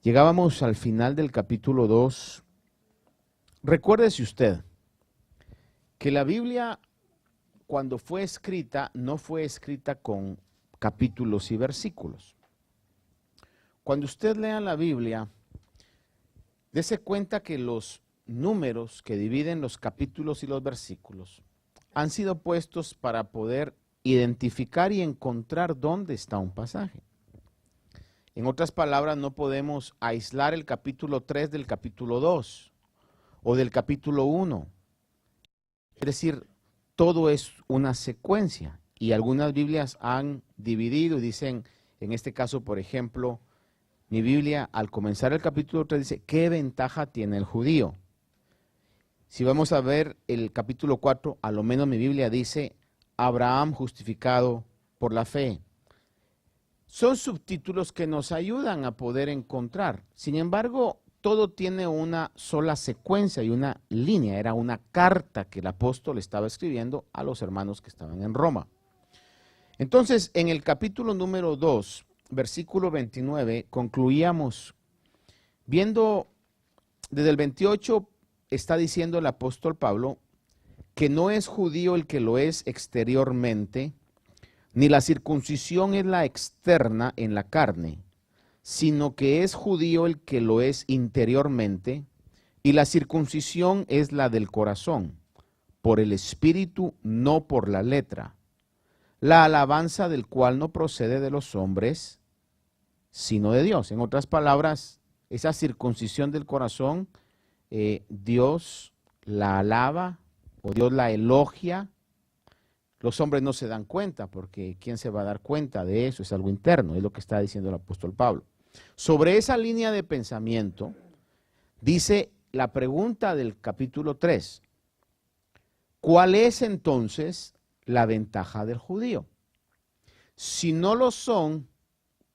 Llegábamos al final del capítulo 2. Recuérdese usted que la Biblia, cuando fue escrita, no fue escrita con capítulos y versículos. Cuando usted lea la Biblia, dése cuenta que los números que dividen los capítulos y los versículos han sido puestos para poder identificar y encontrar dónde está un pasaje. En otras palabras, no podemos aislar el capítulo 3 del capítulo 2 o del capítulo 1. Es decir, todo es una secuencia y algunas Biblias han dividido y dicen, en este caso, por ejemplo, mi Biblia al comenzar el capítulo 3 dice, ¿qué ventaja tiene el judío? Si vamos a ver el capítulo 4, a lo menos mi Biblia dice, Abraham justificado por la fe. Son subtítulos que nos ayudan a poder encontrar. Sin embargo, todo tiene una sola secuencia y una línea. Era una carta que el apóstol estaba escribiendo a los hermanos que estaban en Roma. Entonces, en el capítulo número 2, versículo 29, concluíamos viendo desde el 28, está diciendo el apóstol Pablo que no es judío el que lo es exteriormente, ni la circuncisión es la externa en la carne, sino que es judío el que lo es interiormente, y la circuncisión es la del corazón, por el espíritu, no por la letra, la alabanza del cual no procede de los hombres, sino de Dios. En otras palabras, esa circuncisión del corazón, Dios la alaba o Dios la elogia. Los hombres no se dan cuenta, porque ¿quién se va a dar cuenta de eso? Es algo interno, es lo que está diciendo el apóstol Pablo. Sobre esa línea de pensamiento, dice la pregunta del capítulo 3. ¿Cuál es entonces la ventaja del judío? Si no lo son,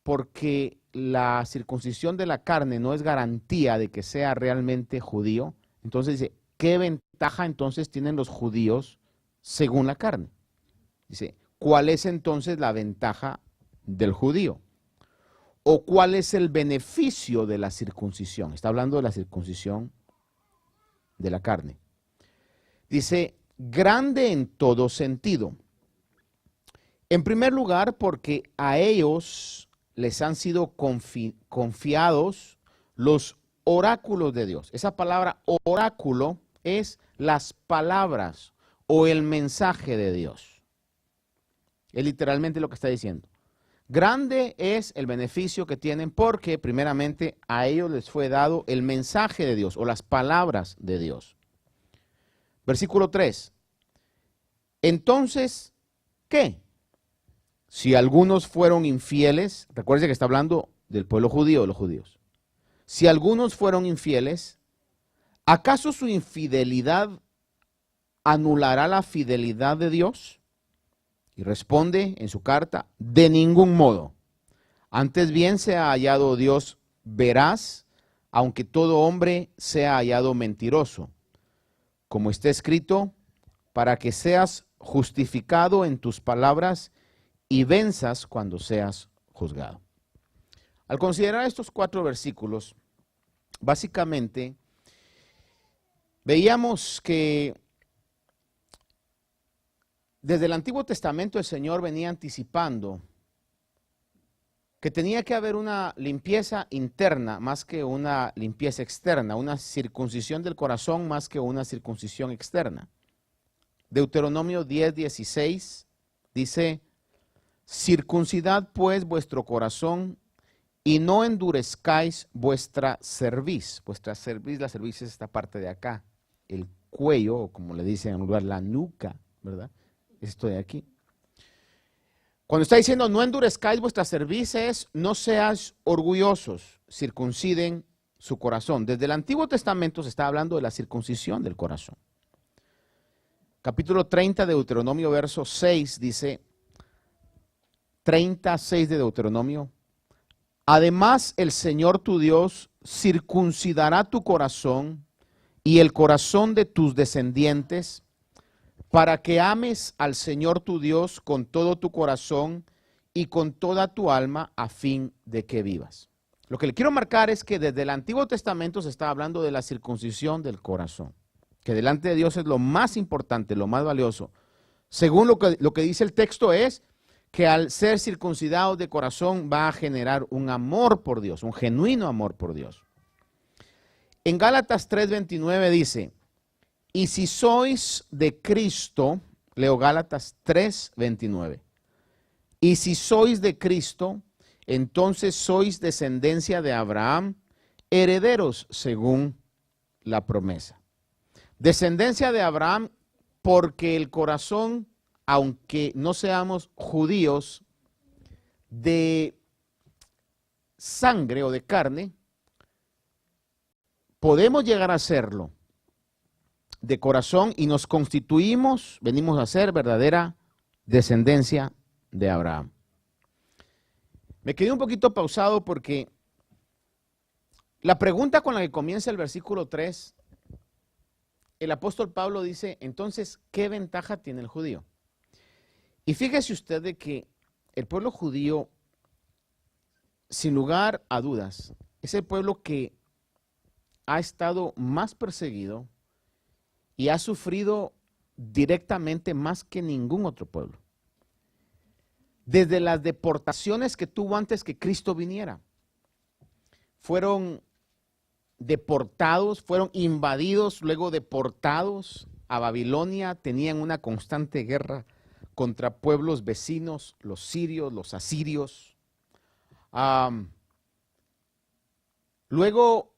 porque la circuncisión de la carne no es garantía de que sea realmente judío, entonces dice, ¿qué ventaja entonces tienen los judíos según la carne? Dice, ¿cuál es entonces la ventaja del judío? ¿O cuál es el beneficio de la circuncisión? Está hablando de la circuncisión de la carne. Dice, grande en todo sentido. En primer lugar, porque a ellos les han sido confiados los oráculos de Dios. Esa palabra oráculo es las palabras o el mensaje de Dios. Es literalmente lo que está diciendo. Grande es el beneficio que tienen porque primeramente a ellos les fue dado el mensaje de Dios o las palabras de Dios. Versículo 3. Entonces, ¿qué? Si algunos fueron infieles, recuerden que está hablando del pueblo judío, de los judíos. Si algunos fueron infieles, ¿acaso su infidelidad anulará la fidelidad de Dios? Y responde en su carta, de ningún modo. Antes bien sea hallado Dios veraz, aunque todo hombre sea hallado mentiroso. Como está escrito, para que seas justificado en tus palabras y venzas cuando seas juzgado. Al considerar estos 4 versículos, básicamente veíamos que desde el Antiguo Testamento el Señor venía anticipando que tenía que haber una limpieza interna más que una limpieza externa, una circuncisión del corazón más que una circuncisión externa. Deuteronomio 10:16 dice, circuncidad pues vuestro corazón y no endurezcáis vuestra cerviz. Vuestra cerviz, la cerviz es esta parte de acá, el cuello, o como le dicen en lugar, la nuca, ¿verdad? Esto de aquí. Cuando está diciendo no endurezcáis vuestra cerviz es no seas orgullosos, circunciden su corazón. Desde el Antiguo Testamento se está hablando de la circuncisión del corazón. Capítulo 30 de Deuteronomio, verso 6 dice, 36 de Deuteronomio, además el Señor tu Dios circuncidará tu corazón y el corazón de tus descendientes, para que ames al Señor tu Dios con todo tu corazón y con toda tu alma a fin de que vivas. Lo que le quiero marcar es que desde el Antiguo Testamento se está hablando de la circuncisión del corazón, que delante de Dios es lo más importante, lo más valioso. Según lo que dice el texto es que al ser circuncidados de corazón va a generar un amor por Dios, un genuino amor por Dios. En Gálatas 3:29 dice, y si sois de Cristo, leo Gálatas 3:29, y si sois de Cristo, entonces sois descendencia de Abraham, herederos según la promesa. Descendencia de Abraham porque el corazón, aunque no seamos judíos de sangre o de carne, podemos llegar a serlo de corazón y nos constituimos, venimos a ser verdadera descendencia de Abraham. Me quedé un poquito pausado porque la pregunta con la que comienza el versículo 3, el apóstol Pablo dice, entonces, ¿qué ventaja tiene el judío? Y fíjese usted de que el pueblo judío, sin lugar a dudas, es el pueblo que ha estado más perseguido y ha sufrido directamente más que ningún otro pueblo. Desde las deportaciones que tuvo antes que Cristo viniera, fueron deportados, fueron invadidos, luego deportados a Babilonia, tenían una constante guerra contra pueblos vecinos, los sirios, los asirios. Luego,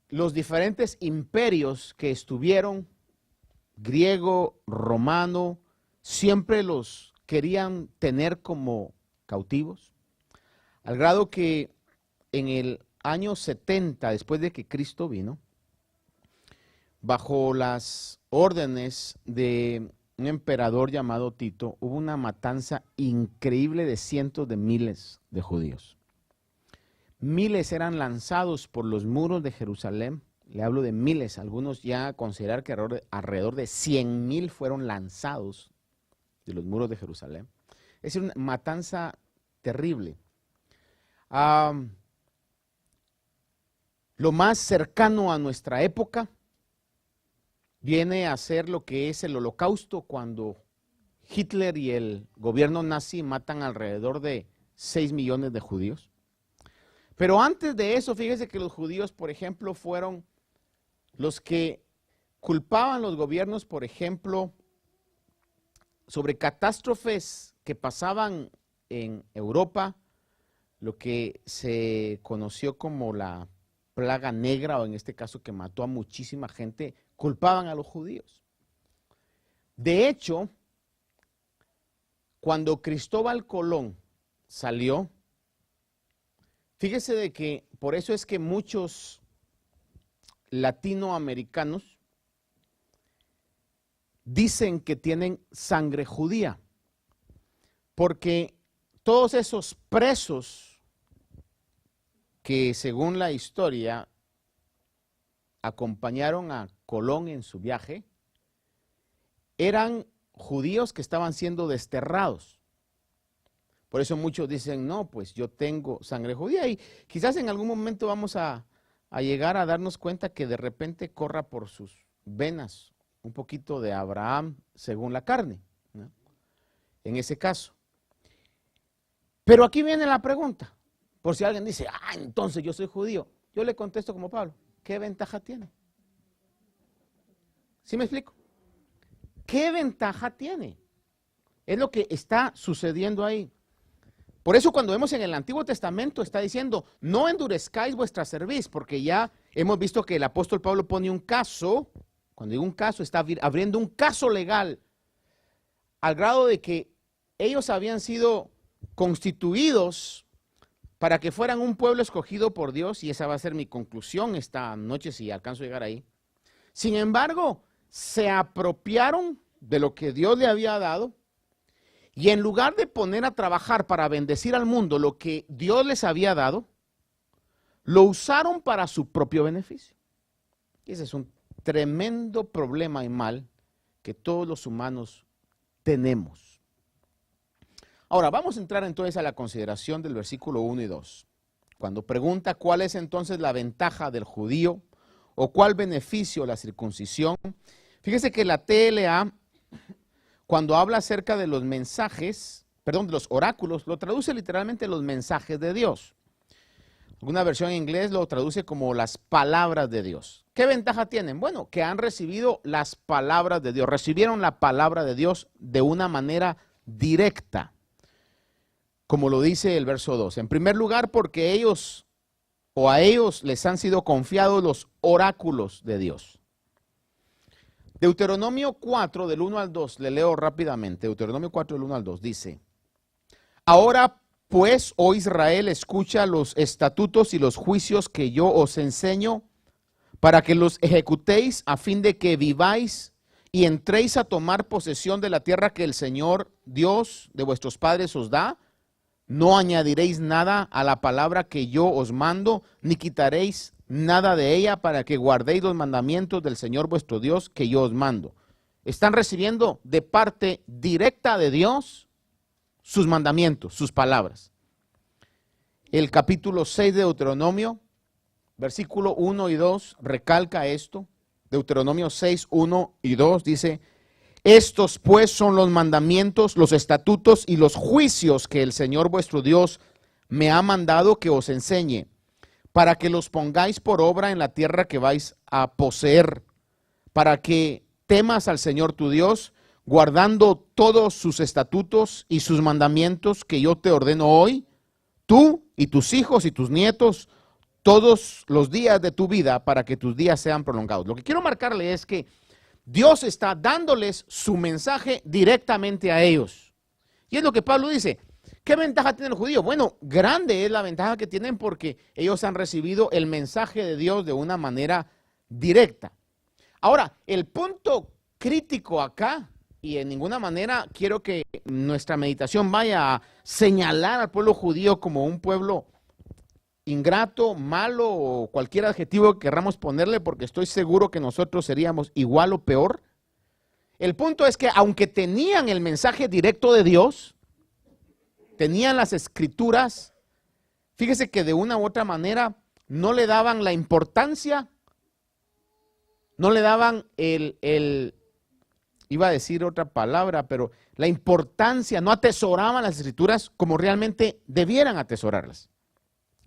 los diferentes imperios que estuvieron, griego, romano, siempre los querían tener como cautivos, al grado que en el año 70 después de que Cristo vino, bajo las órdenes de un emperador llamado Tito, hubo una matanza increíble de cientos de miles de judíos. Miles eran lanzados por los muros de Jerusalén, le hablo de miles, algunos ya consideran que alrededor de 100,000 fueron lanzados de los muros de Jerusalén. Es una matanza terrible. Lo más cercano a nuestra época viene a ser lo que es el Holocausto, cuando Hitler y el gobierno nazi matan alrededor de 6 millones de judíos. Pero antes de eso, fíjese que los judíos, por ejemplo, fueron los que culpaban a los gobiernos, por ejemplo, sobre catástrofes que pasaban en Europa, lo que se conoció como la plaga negra, o en este caso que mató a muchísima gente, culpaban a los judíos. De hecho, cuando Cristóbal Colón salió, fíjese de que por eso es que muchos latinoamericanos dicen que tienen sangre judía, porque todos esos presos que según la historia acompañaron a Colón en su viaje, eran judíos que estaban siendo desterrados. Por eso muchos dicen, no, pues yo tengo sangre judía, y quizás en algún momento vamos a llegar a darnos cuenta que de repente corra por sus venas un poquito de Abraham según la carne, ¿no? En ese caso. Pero aquí viene la pregunta, por si alguien dice, entonces yo soy judío. Yo le contesto como Pablo, ¿qué ventaja tiene? ¿Sí me explico? ¿Qué ventaja tiene? Es lo que está sucediendo ahí. Por eso cuando vemos en el Antiguo Testamento está diciendo, no endurezcáis vuestra cerviz, porque ya hemos visto que el apóstol Pablo pone un caso, cuando digo un caso, está abriendo un caso legal, al grado de que ellos habían sido constituidos para que fueran un pueblo escogido por Dios, y esa va a ser mi conclusión esta noche si alcanzo a llegar ahí. Sin embargo, se apropiaron de lo que Dios le había dado, y en lugar de poner a trabajar para bendecir al mundo lo que Dios les había dado, lo usaron para su propio beneficio. Y ese es un tremendo problema y mal que todos los humanos tenemos. Ahora, vamos a entrar entonces a la consideración del versículo 1 y 2. cuando pregunta cuál es entonces la ventaja del judío o cuál beneficio la circuncisión, fíjese que la TLA, cuando habla acerca de los mensajes, perdón, de los oráculos, lo traduce literalmente los mensajes de Dios. Alguna versión en inglés lo traduce como las palabras de Dios. ¿Qué ventaja tienen? Bueno, que han recibido las palabras de Dios, recibieron la palabra de Dios de una manera directa, como lo dice el verso 2. En primer lugar, porque ellos o a ellos les han sido confiados los oráculos de Dios. Deuteronomio 4, del 1 al 2, le leo rápidamente. Deuteronomio 4, del 1 al 2, dice: Ahora pues, oh Israel, escucha los estatutos y los juicios que yo os enseño, para que los ejecutéis a fin de que viváis y entréis a tomar posesión de la tierra que el Señor Dios de vuestros padres os da. No añadiréis nada a la palabra que yo os mando, ni quitaréis nada de ella, para que guardéis los mandamientos del Señor vuestro Dios que yo os mando. Están recibiendo de parte directa de Dios sus mandamientos, sus palabras. El capítulo 6 de Deuteronomio, versículo 1 y 2, recalca esto. Deuteronomio 6, 1 y 2 dice: Estos pues son los mandamientos, los estatutos y los juicios que el Señor vuestro Dios me ha mandado que os enseñe, para que los pongáis por obra en la tierra que vais a poseer, para que temas al Señor tu Dios, guardando todos sus estatutos y sus mandamientos que yo te ordeno hoy, tú y tus hijos y tus nietos, todos los días de tu vida, para que tus días sean prolongados. Lo que quiero marcarle es que Dios está dándoles su mensaje directamente a ellos. Y es lo que Pablo dice. ¿Qué ventaja tiene el judío? Bueno, grande es la ventaja que tienen porque ellos han recibido el mensaje de Dios de una manera directa. Ahora, el punto crítico acá, y en ninguna manera quiero que nuestra meditación vaya a señalar al pueblo judío como un pueblo ingrato, malo o cualquier adjetivo que querramos ponerle, porque estoy seguro que nosotros seríamos igual o peor. El punto es que aunque tenían el mensaje directo de Dios, tenían las escrituras, fíjese que de una u otra manera no le daban la importancia, no le daban iba a decir otra palabra, pero la importancia, no atesoraban las escrituras como realmente debieran atesorarlas.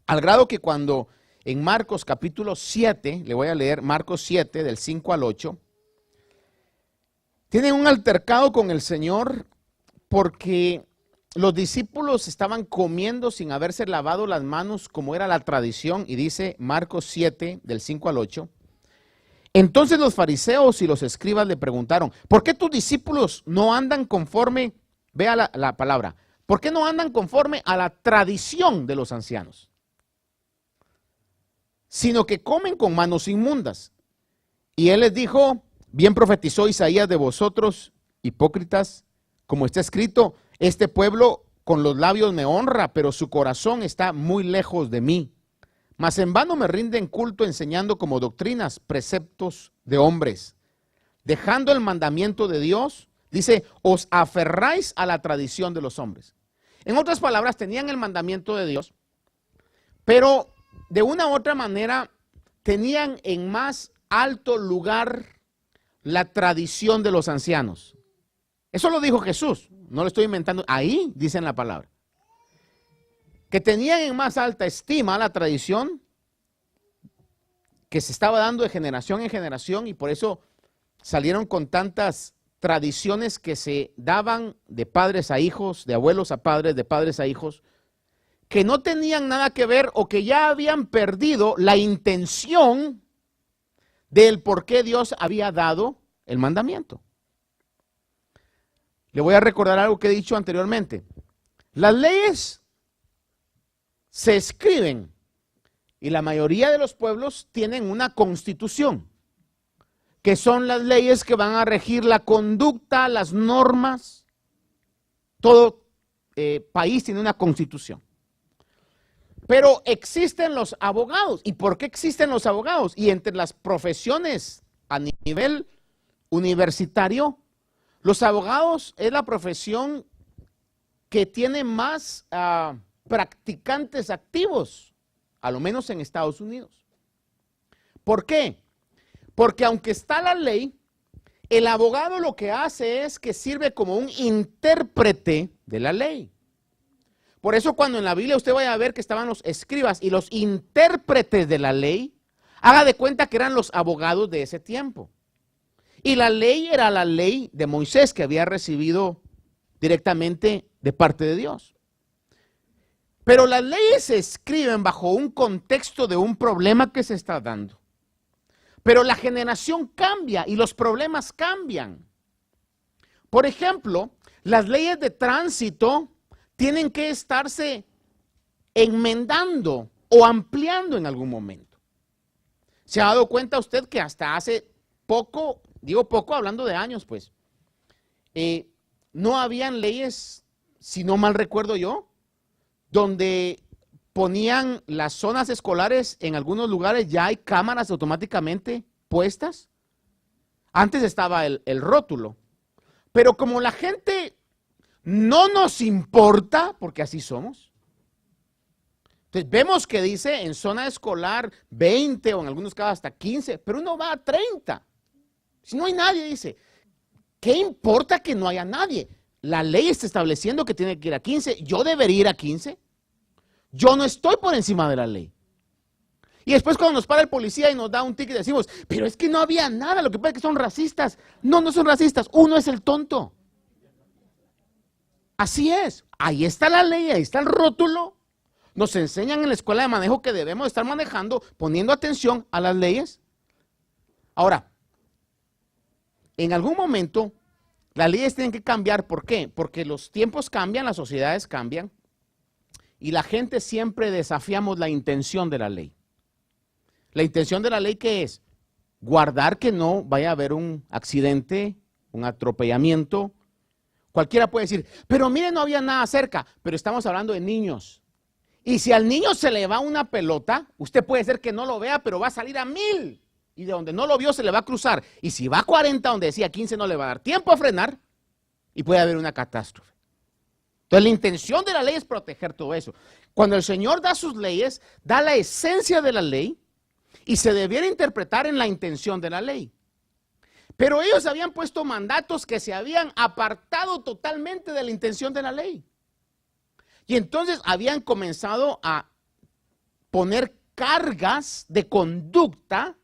Al grado que cuando en Marcos capítulo 7, le voy a leer Marcos 7 del 5 al 8, tienen un altercado con el Señor porque los discípulos estaban comiendo sin haberse lavado las manos como era la tradición, y dice Marcos 7 del 5 al 8. Entonces los fariseos y los escribas le preguntaron: ¿por qué tus discípulos no andan conforme, vea la palabra, ¿por qué no andan conforme a la tradición de los ancianos, sino que comen con manos inmundas? Y él les dijo: bien profetizó Isaías de vosotros, hipócritas, como está escrito: este pueblo con los labios me honra, pero su corazón está muy lejos de mí. Mas en vano me rinden culto enseñando como doctrinas preceptos de hombres. Dejando el mandamiento de Dios, dice, os aferráis a la tradición de los hombres. En otras palabras, tenían el mandamiento de Dios, pero de una u otra manera tenían en más alto lugar la tradición de los ancianos. Eso lo dijo Jesús, no lo estoy inventando, ahí dice en la palabra. Que tenían en más alta estima la tradición que se estaba dando de generación en generación, y por eso salieron con tantas tradiciones que se daban de padres a hijos, de abuelos a padres, de padres a hijos, que no tenían nada que ver o que ya habían perdido la intención del por qué Dios había dado el mandamiento. Le voy a recordar algo que he dicho anteriormente. Las leyes se escriben y la mayoría de los pueblos tienen una constitución, que son las leyes que van a regir la conducta, las normas. Todo país tiene una constitución. Pero existen los abogados. ¿Y por qué existen los abogados? Y entre las profesiones a nivel universitario, los abogados es la profesión que tiene más practicantes activos. a lo menos en Estados Unidos. ¿Por qué? Porque aunque está la ley, el abogado lo que hace es que sirve como un intérprete de la ley. Por eso cuando en la Biblia usted vaya a ver que estaban los escribas y los intérpretes de la ley, haga de cuenta que eran los abogados de ese tiempo. Y la ley era la ley de Moisés que había recibido directamente de parte de Dios. Pero las leyes se escriben bajo un contexto de un problema que se está dando. Pero la generación cambia y los problemas cambian. Por ejemplo, las leyes de tránsito tienen que estarse enmendando o ampliando en algún momento. ¿Se ha dado cuenta usted que hasta hace poco, digo poco hablando de años pues, no habían leyes, si no mal recuerdo yo, donde ponían las zonas escolares, en algunos lugares ya hay cámaras automáticamente puestas? Antes estaba el rótulo, pero como la gente no nos importa, porque así somos, entonces vemos que dice en zona escolar 20 o en algunos casos hasta 15, pero uno va a 30. Si no hay nadie, dice, ¿qué importa que no haya nadie? La ley está estableciendo que tiene que ir a 15, yo debería ir a 15. Yo no estoy por encima de la ley. Y después cuando nos para el policía y nos da un ticket decimos, pero es que no había nada, lo que pasa es que son racistas. No, no son racistas, uno es el tonto. Así es, ahí está la ley, ahí está el rótulo. Nos enseñan en la escuela de manejo que debemos estar manejando, poniendo atención a las leyes. Ahora, en algún momento, las leyes tienen que cambiar. ¿Por qué? Porque los tiempos cambian, las sociedades cambian. Y la gente siempre desafiamos la intención de la ley. La intención de la ley, ¿qué es? Guardar que no vaya a haber un accidente, un atropellamiento. Cualquiera puede decir, pero mire, no había nada cerca, pero estamos hablando de niños. Y si al niño se le va una pelota, usted puede ser que no lo vea, pero va a salir a 1000. Y de donde no lo vio se le va a cruzar. Y si va a 40, donde decía 15, no le va a dar tiempo a frenar y puede haber una catástrofe. Entonces la intención de la ley es proteger todo eso. Cuando el Señor da sus leyes, da la esencia de la ley y se debiera interpretar en la intención de la ley. Pero ellos habían puesto mandatos que se habían apartado totalmente de la intención de la ley. Y entonces habían comenzado a poner cargas de conducta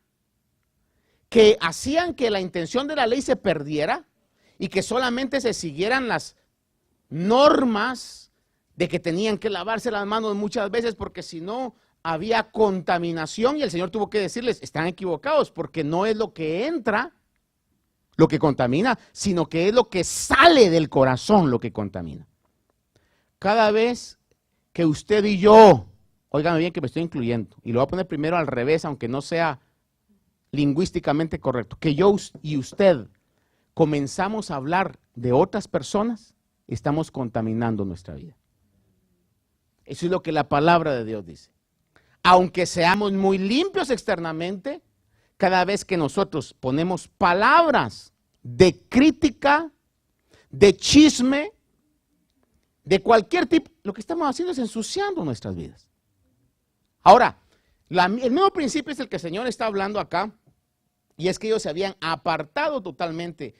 que hacían que la intención de la ley se perdiera y que solamente se siguieran las normas de que tenían que lavarse las manos muchas veces porque si no había contaminación y el Señor tuvo que decirles, están equivocados porque no es lo que entra lo que contamina, sino que es lo que sale del corazón lo que contamina. Cada vez que usted y yo, óigame bien que me estoy incluyendo y lo voy a poner primero al revés aunque no sea lingüísticamente correcto, que yo y usted comenzamos a hablar de otras personas, estamos contaminando nuestra vida. Eso es lo que la palabra de Dios dice. Aunque seamos muy limpios externamente, cada vez que nosotros ponemos palabras de crítica, de chisme, de cualquier tipo, lo que estamos haciendo es ensuciando nuestras vidas. Ahora, el mismo principio es el que el Señor está hablando acá, y es que ellos se habían apartado totalmente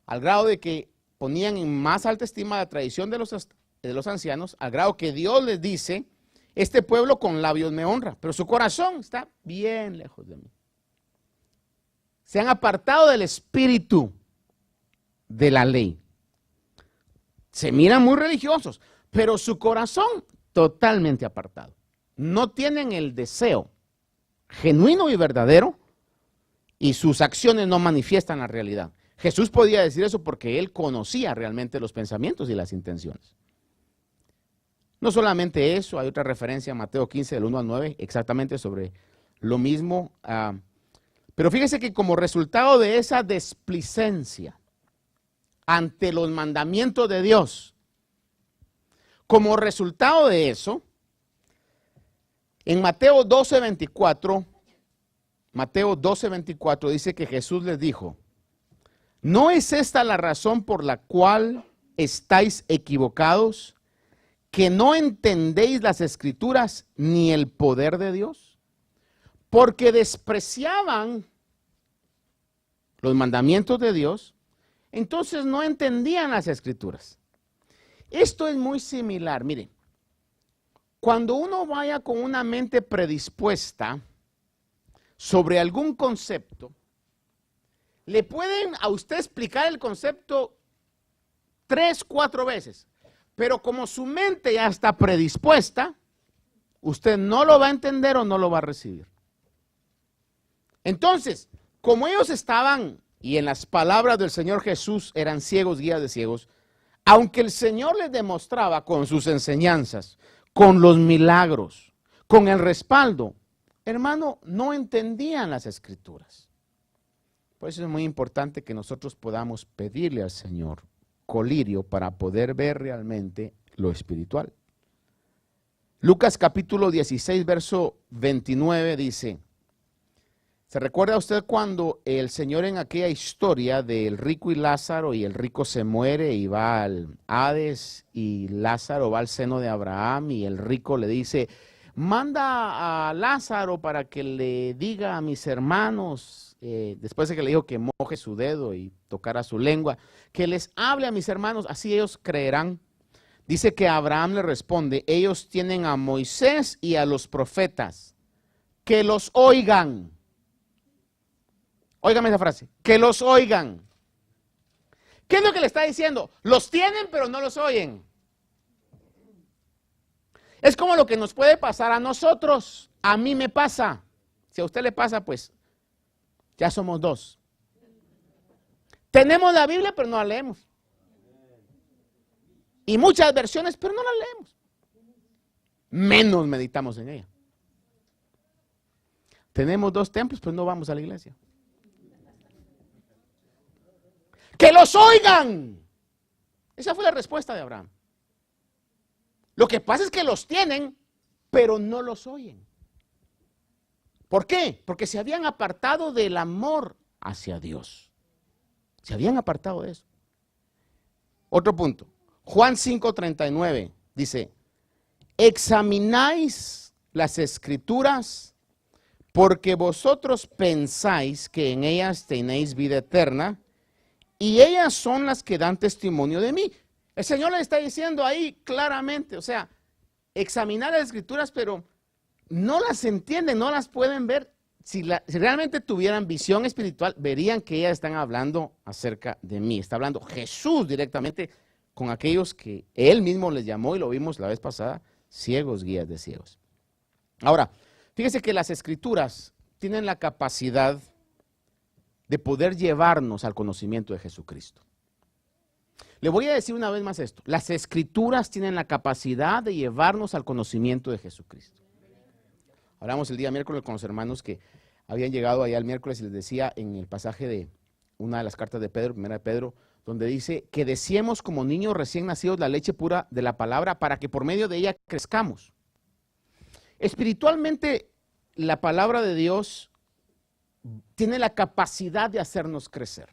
al grado de que ponían en más alta estima la tradición de los ancianos, al grado que Dios les dice, este pueblo con labios me honra, pero su corazón está bien lejos de mí. Se han apartado del espíritu de la ley. Se miran muy religiosos, pero su corazón totalmente apartado. No tienen el deseo genuino y verdadero y sus acciones no manifiestan la realidad. Jesús podía decir eso porque él conocía realmente los pensamientos y las intenciones. No solamente eso, hay otra referencia en Mateo 15 del 1 al 9, exactamente sobre lo mismo. Pero fíjese que como resultado de esa displicencia ante los mandamientos de Dios, como resultado de eso, en Mateo 12:24 dice que Jesús les dijo, ¿no es esta la razón por la cual estáis equivocados? que no entendéis las Escrituras ni el poder de Dios? Porque despreciaban los mandamientos de Dios, entonces no entendían las Escrituras. Esto es muy similar, mire, cuando uno vaya con una mente predispuesta sobre algún concepto, le pueden a usted explicar el concepto 3, 4 veces, pero como su mente ya está predispuesta, usted no lo va a entender o no lo va a recibir. Entonces, como ellos estaban, y en las palabras del Señor Jesús eran ciegos, guías de ciegos, aunque el Señor les demostraba con sus enseñanzas, con los milagros, con el respaldo, hermano, no entendían las Escrituras. Por eso es muy importante que nosotros podamos pedirle al Señor colirio para poder ver realmente lo espiritual. Lucas capítulo 16, verso 29 dice, ¿se recuerda usted cuando el Señor en aquella historia del rico y Lázaro, y el rico se muere y va al Hades y Lázaro va al seno de Abraham y el rico le dice, manda a Lázaro para que le diga a mis hermanos, después de que le dijo que moje su dedo y tocara su lengua, que les hable a mis hermanos, así ellos creerán? Dice que Abraham le responde, ellos tienen a Moisés y a los profetas, que los oigan. Óigame esa frase, que los oigan. ¿Qué es lo que le está diciendo? Los tienen pero no los oyen. Es como lo que nos puede pasar a nosotros. A mí me pasa. Si a usted le pasa, pues ya somos dos. Tenemos la Biblia pero no la leemos. Y muchas versiones pero no la leemos. Menos meditamos en ella. Tenemos 2 templos pero no vamos a la iglesia. ¡Que los oigan! Esa fue la respuesta de Abraham. Lo que pasa es que los tienen, pero no los oyen. ¿Por qué? Porque se habían apartado del amor hacia Dios. Se habían apartado de eso. Otro punto. Juan 5:39 dice, examináis las Escrituras porque vosotros pensáis que en ellas tenéis vida eterna, y ellas son las que dan testimonio de mí. El Señor le está diciendo ahí claramente, o sea, examinar las Escrituras, pero no las entienden, no las pueden ver. Si realmente tuvieran visión espiritual, verían que ellas están hablando acerca de mí. Está hablando Jesús directamente con aquellos que Él mismo les llamó, y lo vimos la vez pasada, ciegos, guías de ciegos. Ahora, fíjese que las Escrituras tienen la capacidad de poder llevarnos al conocimiento de Jesucristo. Le voy a decir una vez más esto. Las Escrituras tienen la capacidad de llevarnos al conocimiento de Jesucristo. Hablamos el día miércoles con los hermanos que habían llegado allá el miércoles y les decía en el pasaje de una de las cartas de Pedro, primera de Pedro, donde dice que deseemos como niños recién nacidos la leche pura de la palabra para que por medio de ella crezcamos. Espiritualmente, la palabra de Dios tiene la capacidad de hacernos crecer.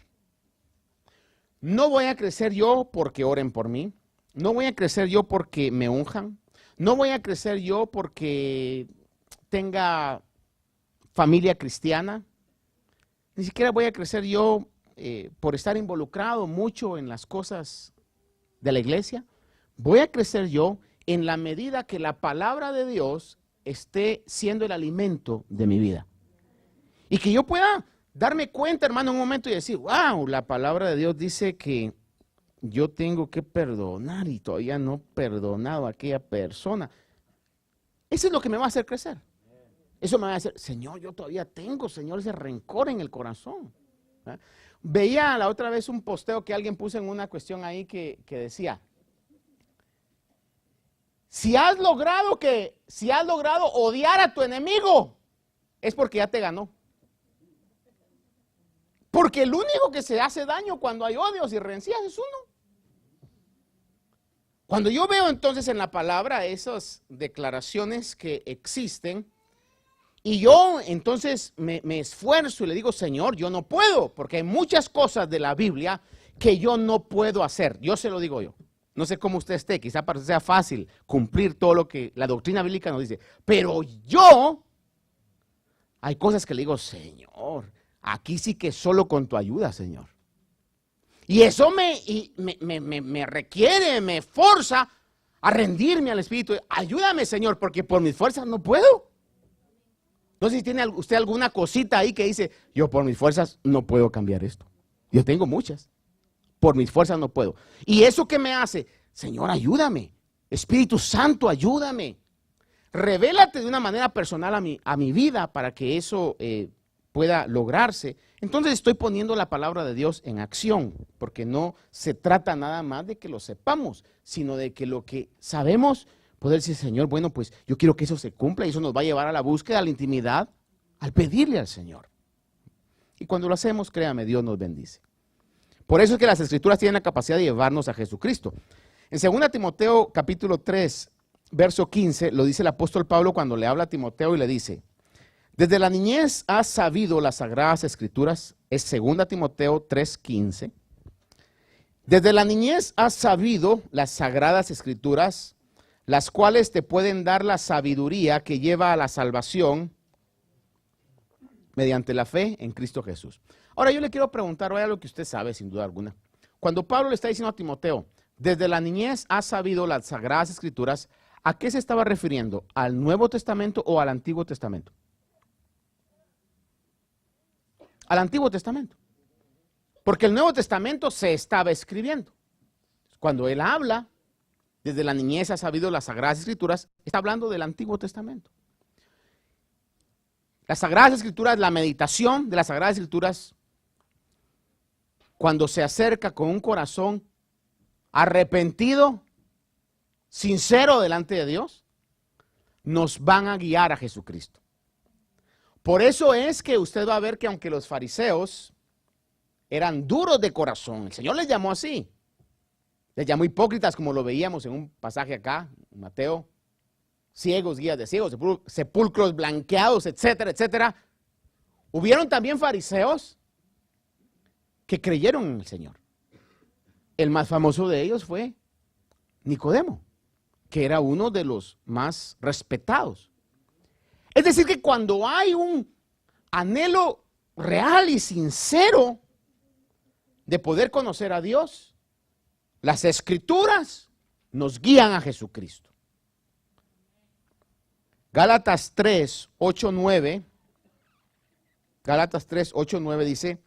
No voy a crecer yo porque oren por mí, no voy a crecer yo porque me unjan, no voy a crecer yo porque tenga familia cristiana, ni siquiera voy a crecer yo por estar involucrado mucho en las cosas de la iglesia. Voy a crecer yo en la medida que la palabra de Dios esté siendo el alimento de mi vida. Y que yo pueda darme cuenta, hermano, en un momento y decir, wow, la palabra de Dios dice que yo tengo que perdonar y todavía no he perdonado a aquella persona. Eso es lo que me va a hacer crecer. Eso me va a hacer, Señor, yo todavía tengo, Señor, ese rencor en el corazón. ¿Eh? Veía la otra vez un posteo que alguien puso en una cuestión ahí que decía, si has logrado odiar a tu enemigo, es porque ya te ganó. Porque el único que se hace daño cuando hay odios y rencillas es uno. Cuando yo veo entonces en la palabra esas declaraciones que existen, y yo entonces me esfuerzo y le digo, Señor, yo no puedo, porque hay muchas cosas de la Biblia que yo no puedo hacer. Yo se lo digo yo. No sé cómo usted esté, quizá para usted sea fácil cumplir todo lo que la doctrina bíblica nos dice. Pero yo, hay cosas que le digo, Señor, aquí sí que solo con tu ayuda, Señor. Y eso me requiere, me forza a rendirme al Espíritu. Ayúdame, Señor, porque por mis fuerzas no puedo. No sé si tiene usted alguna cosita ahí que dice, yo por mis fuerzas no puedo cambiar esto. Yo tengo muchas. Por mis fuerzas no puedo. ¿Y eso qué me hace? Señor, ayúdame. Espíritu Santo, ayúdame. Revélate de una manera personal a mi vida para que eso pueda lograrse. Entonces estoy poniendo la palabra de Dios en acción, porque no se trata nada más de que lo sepamos, sino de que lo que sabemos, poder decir, Señor, bueno, pues yo quiero que eso se cumpla y eso nos va a llevar a la búsqueda, a la intimidad, al pedirle al Señor. Y cuando lo hacemos, créame, Dios nos bendice. Por eso es que las Escrituras tienen la capacidad de llevarnos a Jesucristo. En 2 Timoteo capítulo 3, verso 15, lo dice el apóstol Pablo cuando le habla a Timoteo y le dice, desde la niñez has sabido las Sagradas Escrituras, es 2 Timoteo 3, 15. Desde la niñez has sabido las Sagradas Escrituras, las cuales te pueden dar la sabiduría que lleva a la salvación mediante la fe en Cristo Jesús. Ahora yo le quiero preguntar, vaya lo que usted sabe sin duda alguna. Cuando Pablo le está diciendo a Timoteo, desde la niñez has sabido las Sagradas Escrituras, ¿a qué se estaba refiriendo? ¿Al Nuevo Testamento o al Antiguo Testamento? Al Antiguo Testamento. Porque el Nuevo Testamento se estaba escribiendo. Cuando él habla, desde la niñez has sabido las Sagradas Escrituras, está hablando del Antiguo Testamento. Las Sagradas Escrituras, la meditación de las Sagradas Escrituras, cuando se acerca con un corazón arrepentido, sincero delante de Dios, nos van a guiar a Jesucristo. Por eso es que usted va a ver que aunque los fariseos eran duros de corazón, el Señor les llamó así, les llamó hipócritas como lo veíamos en un pasaje acá, en Mateo, ciegos, guías de ciegos, sepulcros blanqueados, etcétera, etcétera. Hubieron también fariseos que creyeron en el Señor. El más famoso de ellos fue Nicodemo, que era uno de los más respetados. Es decir, que cuando hay un anhelo real y sincero de poder conocer a Dios, las Escrituras nos guían a Jesucristo. Gálatas 3, 8, 9. Gálatas 3, 8, 9 dice,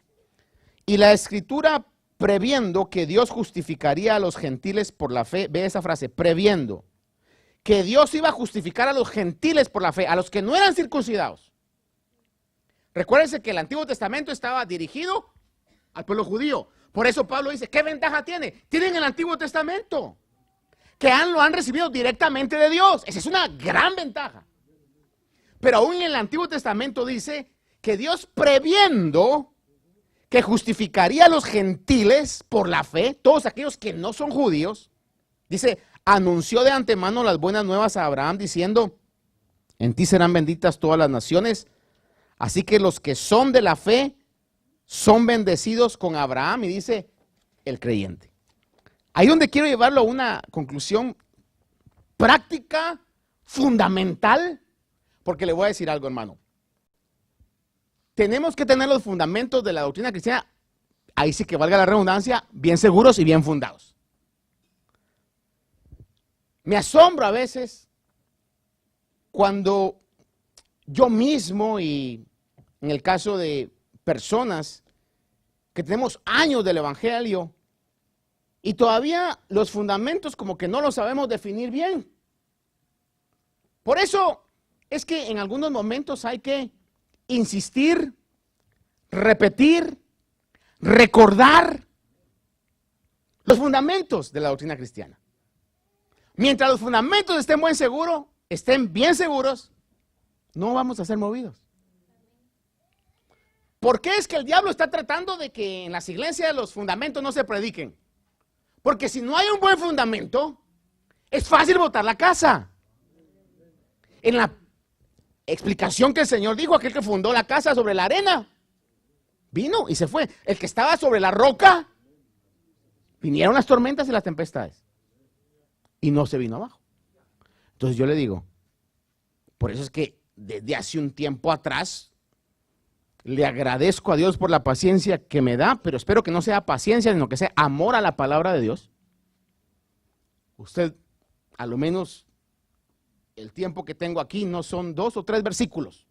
y la Escritura previendo que Dios justificaría a los gentiles por la fe, ve esa frase, previendo, que Dios iba a justificar a los gentiles por la fe, a los que no eran circuncidados. Recuérdense que el Antiguo Testamento estaba dirigido al pueblo judío. Por eso Pablo dice, ¿qué ventaja tiene? Tienen el Antiguo Testamento, que lo han recibido directamente de Dios. Esa es una gran ventaja. Pero aún en el Antiguo Testamento dice que Dios previendo que justificaría a los gentiles por la fe, todos aquellos que no son judíos, dice, anunció de antemano las buenas nuevas a Abraham diciendo, en ti serán benditas todas las naciones, así que los que son de la fe son bendecidos con Abraham, y dice, el creyente. Ahí donde quiero llevarlo a una conclusión práctica, fundamental, porque le voy a decir algo, hermano. Tenemos que tener los fundamentos de la doctrina cristiana, ahí sí que valga la redundancia, bien seguros y bien fundados. Me asombro a veces cuando yo mismo y en el caso de personas que tenemos años del evangelio y todavía los fundamentos como que no los sabemos definir bien. Por eso es que en algunos momentos hay que insistir, repetir, recordar los fundamentos de la doctrina cristiana. Mientras los fundamentos estén bien seguros, no vamos a ser movidos. ¿Por qué es que el diablo está tratando de que en las iglesias los fundamentos no se prediquen? Porque si no hay un buen fundamento, es fácil botar la casa. En la explicación que el Señor dijo, aquel que fundó la casa sobre la arena, vino y se fue. El que estaba sobre la roca, vinieron las tormentas y las tempestades. y no se vino abajo. Entonces yo le digo, por eso es que desde hace un tiempo atrás le agradezco a Dios por la paciencia que me da, pero espero que no sea paciencia, sino que sea amor a la palabra de Dios. Usted, a lo menos, el tiempo que tengo aquí no son 2 o 3 versículos,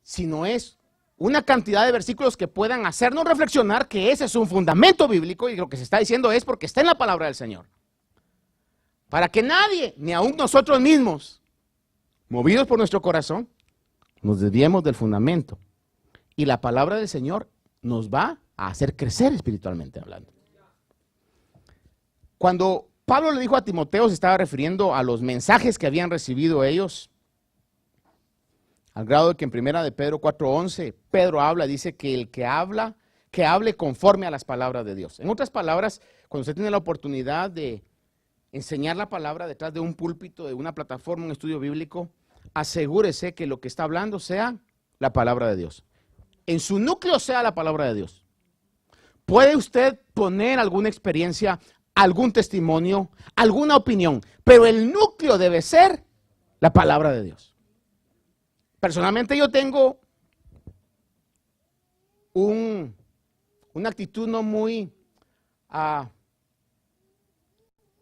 sino es una cantidad de versículos que puedan hacernos reflexionar que ese es un fundamento bíblico y lo que se está diciendo es porque está en la palabra del Señor. Para que nadie, ni aun nosotros mismos, movidos por nuestro corazón, nos desviemos del fundamento. Y la palabra del Señor nos va a hacer crecer espiritualmente hablando. Cuando Pablo le dijo a Timoteo, se estaba refiriendo a los mensajes que habían recibido ellos, al grado de que en 1 de Pedro 4:11, Pedro habla, dice que el que habla, que hable conforme a las palabras de Dios. En otras palabras, cuando usted tiene la oportunidad de enseñar la palabra detrás de un púlpito, de una plataforma, un estudio bíblico, asegúrese que lo que está hablando sea la palabra de Dios. En su núcleo sea la palabra de Dios. Puede usted poner alguna experiencia, algún testimonio, alguna opinión, pero el núcleo debe ser la palabra de Dios. Personalmente yo tengo una actitud no muy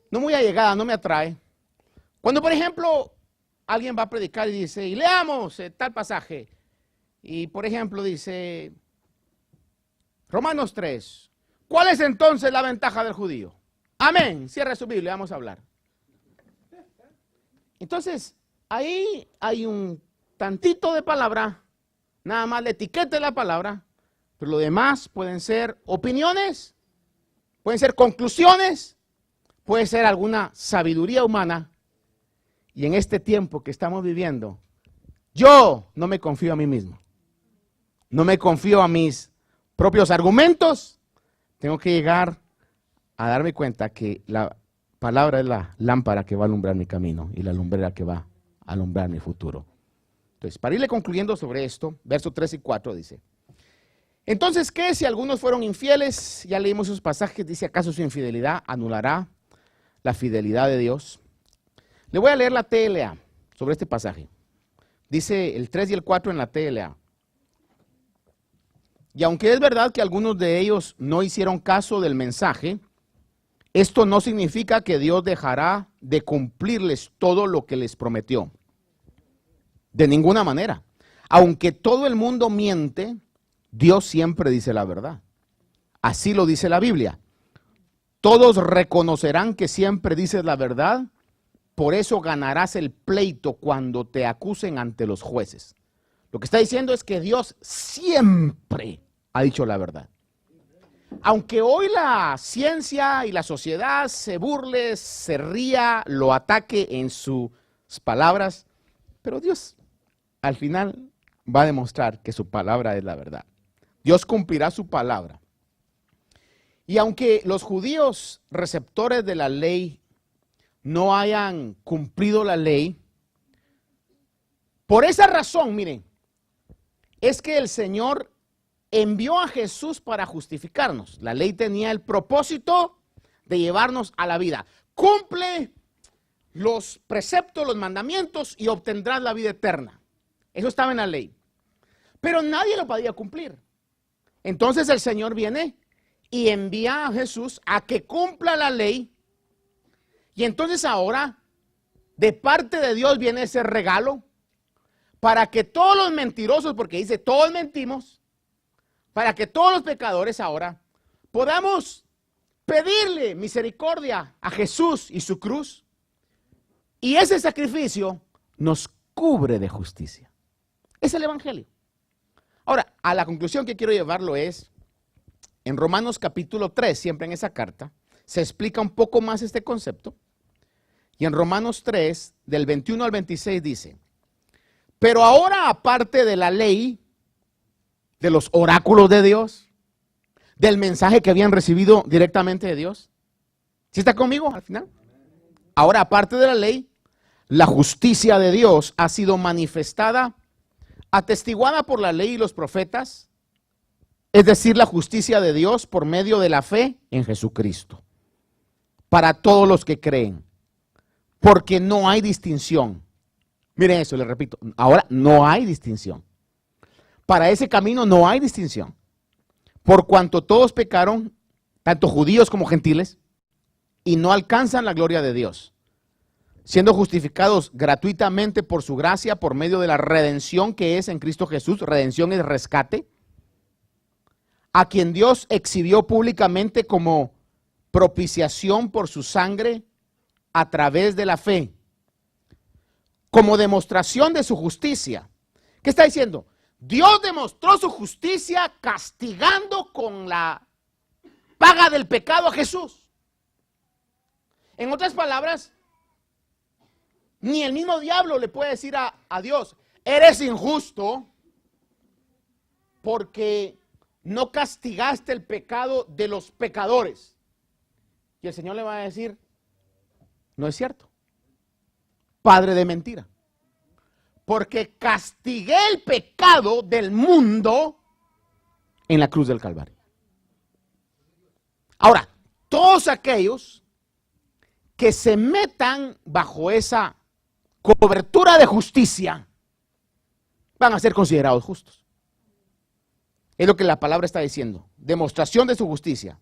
allegada, no me atrae. Cuando, por ejemplo, alguien va a predicar y dice, y leamos tal pasaje, y por ejemplo dice, Romanos 3, ¿cuál es entonces la ventaja del judío? Amén, cierra su Biblia, vamos a hablar. Entonces, ahí hay un tantito de palabra, nada más le etiquete la palabra, pero lo demás pueden ser opiniones, pueden ser conclusiones, puede ser alguna sabiduría humana. Y en este tiempo que estamos viviendo, yo no me confío a mí mismo. No me confío a mis propios argumentos. Tengo que llegar a darme cuenta que la palabra es la lámpara que va a alumbrar mi camino y la lumbrera que va a alumbrar mi futuro. Entonces, para irle concluyendo sobre esto, versos 3 y 4 dice, entonces, ¿qué si algunos fueron infieles? Ya leímos esos pasajes, dice, ¿acaso su infidelidad anulará la fidelidad de Dios? Le voy a leer la TLA sobre este pasaje. Dice el 3 y el 4 en la TLA. Y aunque es verdad que algunos de ellos no hicieron caso del mensaje, esto no significa que Dios dejará de cumplirles todo lo que les prometió. De ninguna manera. Aunque todo el mundo miente, Dios siempre dice la verdad. Así lo dice la Biblia. Todos reconocerán que siempre dices la verdad, por eso ganarás el pleito cuando te acusen ante los jueces. Lo que está diciendo es que Dios siempre ha dicho la verdad. Aunque hoy la ciencia y la sociedad se burle, se ría, lo ataque en sus palabras, pero Dios al final va a demostrar que su palabra es la verdad. Dios cumplirá su palabra. Y aunque los judíos receptores de la ley no hayan cumplido la ley, por esa razón, miren, es que el Señor envió a Jesús para justificarnos. La ley tenía el propósito de llevarnos a la vida. Cumple los preceptos, los mandamientos y obtendrás la vida eterna. Eso estaba en la ley. Pero nadie lo podía cumplir. Entonces el Señor viene y envía a Jesús a que cumpla la ley. Y entonces ahora, de parte de Dios viene ese regalo para que todos los mentirosos, porque dice todos mentimos, para que todos los pecadores ahora podamos pedirle misericordia a Jesús y su cruz. Y ese sacrificio nos cubre de justicia. Es el Evangelio. Ahora, a la conclusión que quiero llevarlo es, en Romanos capítulo 3, siempre en esa carta, se explica un poco más este concepto. Y en Romanos 3, del 21 al 26 dice, pero ahora aparte de la ley, de los oráculos de Dios, del mensaje que habían recibido directamente de Dios. ¿Sí está conmigo al final? Ahora aparte de la ley, la justicia de Dios ha sido manifestada, atestiguada por la ley y los profetas, es decir, la justicia de Dios por medio de la fe en Jesucristo. para todos los que creen, porque no hay distinción. Miren eso, les repito, ahora no hay distinción. Para ese camino no hay distinción. Por cuanto todos pecaron, tanto judíos como gentiles, y no alcanzan la gloria de Dios, siendo justificados gratuitamente por su gracia, por medio de la redención que es en Cristo Jesús. Redención es rescate, a quien Dios exhibió públicamente como propiciación por su sangre a través de la fe, como demostración de su justicia. ¿Qué está diciendo? Dios demostró su justicia castigando con la paga del pecado a Jesús. En otras palabras, ni el mismo diablo le puede decir a Dios, eres injusto porque no castigaste el pecado de los pecadores. Y el Señor le va a decir, no es cierto, padre de mentira, porque castigué el pecado del mundo en la cruz del Calvario. Ahora, todos aquellos que se metan bajo esa cobertura de justicia van a ser considerados justos. Es lo que la palabra está diciendo, demostración de su justicia.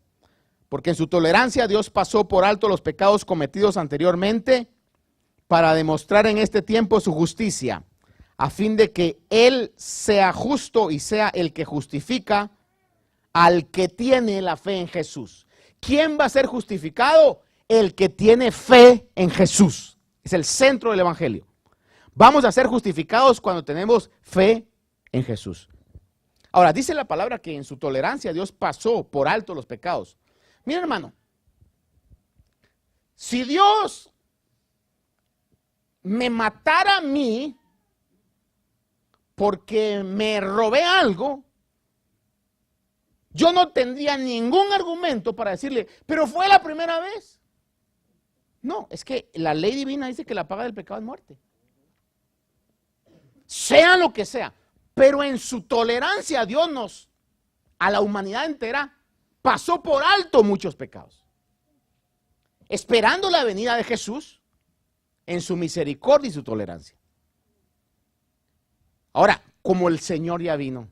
Porque en su tolerancia Dios pasó por alto los pecados cometidos anteriormente para demostrar en este tiempo su justicia, a fin de que Él sea justo y sea el que justifica al que tiene la fe en Jesús. ¿Quién va a ser justificado? El que tiene fe en Jesús. Es el centro del evangelio. Vamos a ser justificados cuando tenemos fe en Jesús. Ahora, dice la palabra que en su tolerancia Dios pasó por alto los pecados. Mira, hermano, si Dios me matara a mí porque me robé algo, yo no tendría ningún argumento para decirle, pero fue la primera vez. No, es que la ley divina dice que la paga del pecado es muerte. Sea lo que sea, pero en su tolerancia Dios a la humanidad entera, pasó por alto muchos pecados, esperando la venida de Jesús en su misericordia y su tolerancia. Ahora, como el Señor ya vino,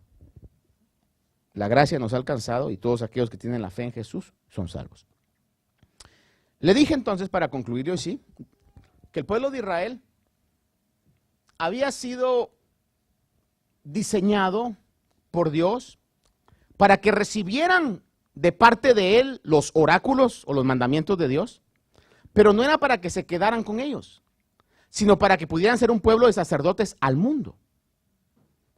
la gracia nos ha alcanzado y todos aquellos que tienen la fe en Jesús son salvos. Le dije entonces, para concluir hoy sí, que el pueblo de Israel había sido diseñado por Dios para que recibieran de parte de Él los oráculos o los mandamientos de Dios, pero no era para que se quedaran con ellos, sino para que pudieran ser un pueblo de sacerdotes al mundo.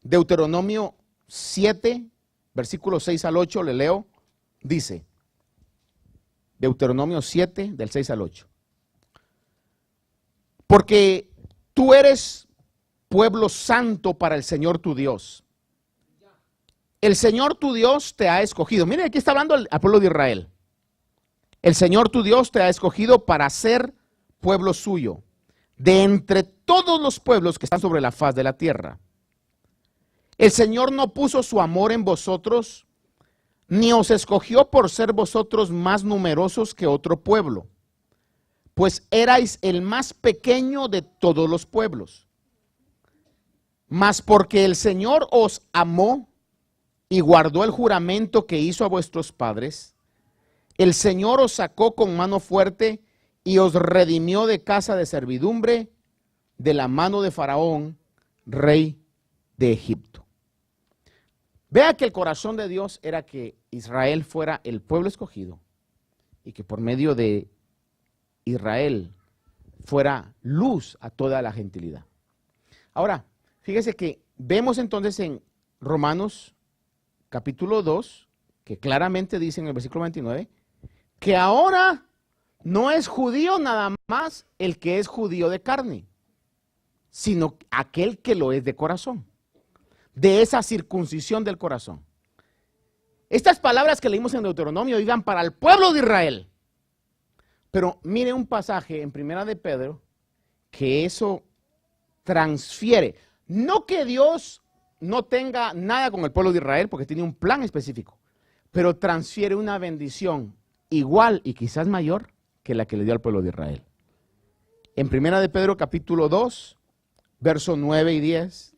Deuteronomio 7, versículos 6 al 8, le leo, dice, Deuteronomio 7, del 6 al 8. Porque tú eres pueblo santo para el Señor tu Dios. El Señor tu Dios te ha escogido. Miren, aquí está hablando al pueblo de Israel. El Señor tu Dios te ha escogido para ser pueblo suyo, de entre todos los pueblos que están sobre la faz de la tierra. El Señor no puso su amor en vosotros, ni os escogió por ser vosotros más numerosos que otro pueblo, pues erais el más pequeño de todos los pueblos. Mas porque el Señor os amó y guardó el juramento que hizo a vuestros padres, el Señor os sacó con mano fuerte y os redimió de casa de servidumbre, de la mano de Faraón, rey de Egipto. Vea que el corazón de Dios era que Israel fuera el pueblo escogido y que por medio de Israel fuera luz a toda la gentilidad. Ahora, fíjese que vemos entonces en Romanos capítulo 2, que claramente dice en el versículo 29, que ahora no es judío nada más el que es judío de carne, sino aquel que lo es de corazón, de esa circuncisión del corazón. Estas palabras que leímos en Deuteronomio iban para el pueblo de Israel. Pero mire un pasaje en Primera de Pedro que eso transfiere. No que Dios no tenga nada con el pueblo de Israel porque tiene un plan específico, pero transfiere una bendición igual y quizás mayor que la que le dio al pueblo de Israel. En 1 de Pedro capítulo 2, versos 9 y 10,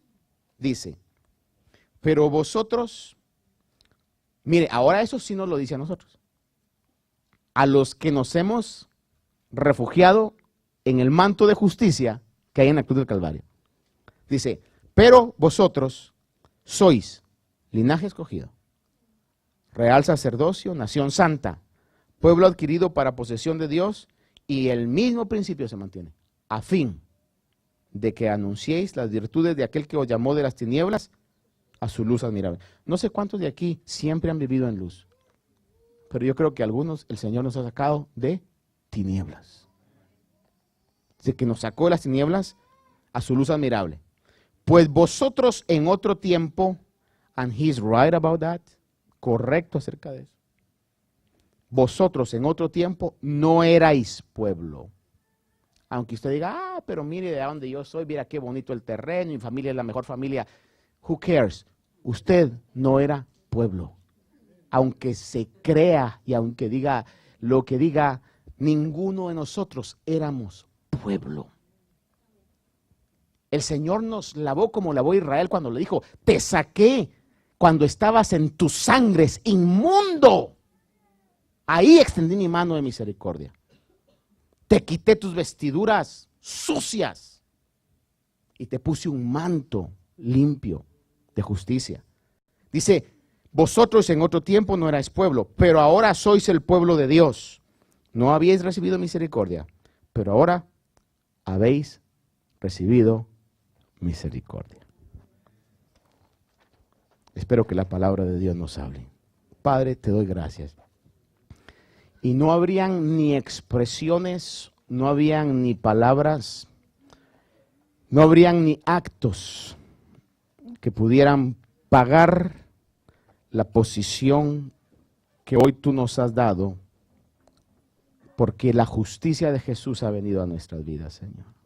dice, pero vosotros, mire, ahora eso sí nos lo dice a nosotros, a los que nos hemos refugiado en el manto de justicia que hay en la cruz del Calvario. Dice, pero vosotros sois linaje escogido, real sacerdocio, nación santa, pueblo adquirido para posesión de Dios, y el mismo principio se mantiene, a fin de que anunciéis las virtudes de aquel que os llamó de las tinieblas a su luz admirable. No sé cuántos de aquí siempre han vivido en luz, pero yo creo que algunos el Señor nos ha sacado de tinieblas. Dice que nos sacó de las tinieblas a su luz admirable. Pues vosotros en otro tiempo, and he's right about that, correcto acerca de eso. Vosotros en otro tiempo no erais pueblo. Aunque usted diga, pero mire de dónde yo soy, mira qué bonito el terreno, mi familia es la mejor familia. Who cares? Usted no era pueblo. Aunque se crea y aunque diga lo que diga, ninguno de nosotros éramos pueblo. El Señor nos lavó como lavó Israel cuando le dijo, te saqué cuando estabas en tus sangres, inmundo. Ahí extendí mi mano de misericordia. Te quité tus vestiduras sucias y te puse un manto limpio de justicia. Dice, vosotros en otro tiempo no erais pueblo, pero ahora sois el pueblo de Dios. No habíais recibido misericordia, pero ahora habéis recibido misericordia. Espero que la palabra de Dios nos hable. Padre, te doy gracias. Y no habrían ni expresiones, no habrían ni palabras, no habrían ni actos que pudieran pagar la posición que hoy tú nos has dado, porque la justicia de Jesús ha venido a nuestras vidas, Señor.